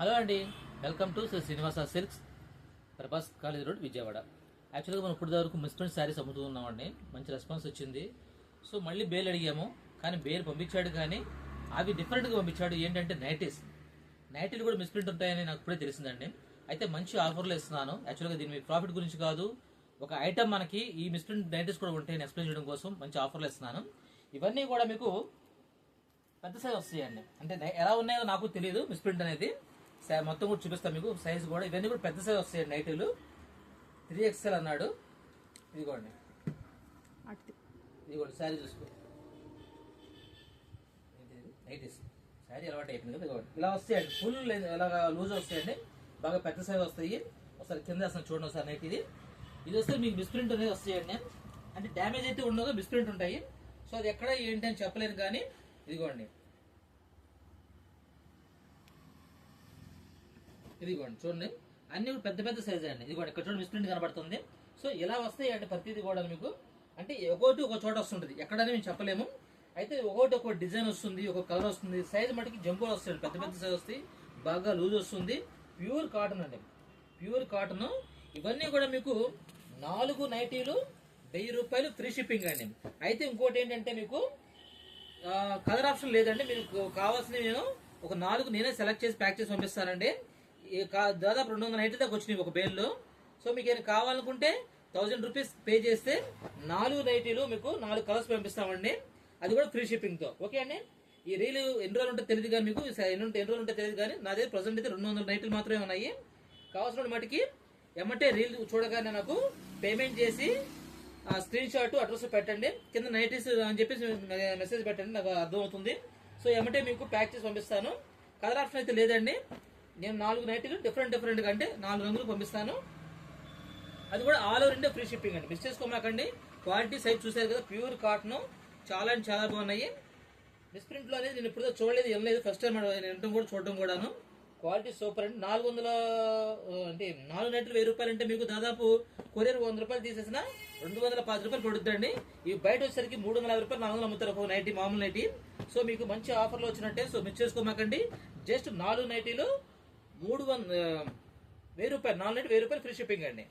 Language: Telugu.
హలో అండి, welcome to Srinivasa silks, Prabhas college road, Vijayawada. యాక్చువల్గా మనం ఇప్పుడు వరకు మిస్ప్రింట్ శారీస్ అమ్ముతూ ఉన్నామండి. మంచి రెస్పాన్స్ వచ్చింది. సో మళ్ళీ బేల్ అడిగాము, కానీ బేల్ పంపించాడు, కానీ అవి డిఫరెంట్గా పంపించాడు. ఏంటంటే నైటీలు కూడా మిస్ప్రింట్ ఉంటాయని నాకు ఇప్పుడే తెలిసిందండి. అయితే మంచి ఆఫర్లు ఇస్తున్నాను. యాక్చువల్గా దీని ప్రాఫిట్ గురించి కాదు, ఒక ఐటమ్ మనకి ఈ మిస్ప్రింట్ నైటీస్ కూడా ఉంటాయని ఎక్స్ప్లెయిన్ చేయడం కోసం మంచి ఆఫర్లు ఇస్తున్నాను. ఇవన్నీ కూడా మీకు పెద్ద సైజ్ వస్తాయండి. అంటే ఎలా ఉన్నాయో నాకు తెలియదు. మిస్ప్రింట్ అనేది మొత్తం కూడా చూపిస్తాను మీకు. సైజ్ కూడా ఇవన్నీ కూడా పెద్ద సైజ్ వస్తాయండి. నైటీలు 3XL అన్నాడు. ఇదిగోండి శారీ చూసుకో. నైటీస్ శారీ అలవాటు అయిపోయింది కదా. ఇదిగోండి ఇలా వస్తాయండి. ఫుల్ ఇలాగా లూజ్ వస్తాయండి. బాగా పెద్ద సైజ్ వస్తాయి. ఒకసారి కింద అసలు చూడండి ఒకసారి. నైట్ ఇది వస్తే మీకు మిస్ప్రింట్ అనేది వస్తాయండి. అంటే డ్యామేజ్ అయితే ఉండదు, మిస్ప్రింట్ ఉంటాయి. సో అది ఎక్కడ ఏంటి అని చెప్పలేను, కానీ ఇదిగోండి చూడండి, అన్ని పెద్ద పెద్ద సైజ్ అండి. ఇదిగోండి ఇక్కడ చూడండి మిస్ప్రింట్ కనబడుతుంది. సో ఇలా వస్తాయి అంటే ప్రతిదీ కూడా మీకు అంటే ఒకటి ఒక చోట వస్తుంటుంది, ఎక్కడనే మేము చెప్పలేము. అయితే ఒకటి ఒక డిజైన్ వస్తుంది, ఒక కలర్ వస్తుంది. సైజ్ మటుకి జంపులు వస్తాయి, పెద్ద పెద్ద సైజ్ వస్తాయి, బాగా లూజ్ వస్తుంది. ప్యూర్ కాటన్ అండి, ప్యూర్ కాటన్. ఇవన్నీ కూడా మీకు 4 నైటీలు 1000 రూపాయలు ఫ్రీ షిప్పింగ్ అండి. అయితే ఇంకోటి ఏంటంటే మీకు కలర్ ఆప్షన్ లేదండి. మీకు కావాల్సిన నేను ఒక 4 నేనే సెలెక్ట్ చేసి ప్యాక్ చేసి పంపిస్తానండి. దాదాపు 200 నైట్లు దాకా వచ్చినాయి ఒక బేల్లో. సో మీకు ఏమైనా కావాలనుకుంటే 1000 రూపీస్ పే చేస్తే 4 నైటీలు మీకు 4 కలర్స్ పంపిస్తామండి. అది కూడా ఫ్రీ షిప్పింగ్ తో. ఓకే అండి. ఈ రీల్ ఎన్ని రోజులు ఉంటే తెలియదు కానీ మీకు ఎన్ని రోజులు ఉంటే తెలియదు, కానీ నా దగ్గర ప్రజెంట్ అయితే 200 నైట్లు మాత్రమే ఉన్నాయి. కావాల్సిన మటుకి ఎమ్మటే రీల్ చూడగానే నాకు పేమెంట్ చేసి స్క్రీన్ షాట్ అడ్రస్ పెట్టండి, కింద నైటీస్ అని చెప్పేసి మెసేజ్ పెట్టండి, నాకు అర్థమవుతుంది. సో ఎమ్మటే మీకు ప్యాక్ చేసి పంపిస్తాను. కలర్ ఆప్షన్ అయితే లేదండి. నేను 4 నైటీలు డిఫరెంట్ గా అంటే 4 రంగులు పంపిస్తాను. అది కూడా all over India free shipping అండి. మిస్ చేసుకోమాకండి. క్వాలిటీ సైజ్ చూసారు కదా, ప్యూర్ కాటన్, చాలా అంటే చాలా బాగున్నాయి. మిస్ప్రింట్ లో అనేది నేను ఇప్పుడు చూడలేదు, ఏం లేదు, ఫస్ట్ టైం వినడం కూడా చూడడం కూడాను. క్వాలిటీ సూపర్ అండి. 400 అంటే 4 నైట్లు 1000 రూపాయలు అంటే మీకు దాదాపు కొరియర్ 100 రూపాయలు తీసేసిన 210 రూపాయలు పడుతుందండి. ఇవి బయట వచ్చేసరికి 350 రూపాయలు 400 అమ్ముతారు ఒక నైటీ, మామూలు నైటీ. సో మీకు మంచి ఆఫర్లు వచ్చినట్టే. So miss చేసుకోమాకండి. జస్ట్ 4 నైటీలు 1000 రూపాయలు, 4 నైట్ 1000 రూపాయలు ఫ్రీ షిప్పింగ్ అండి.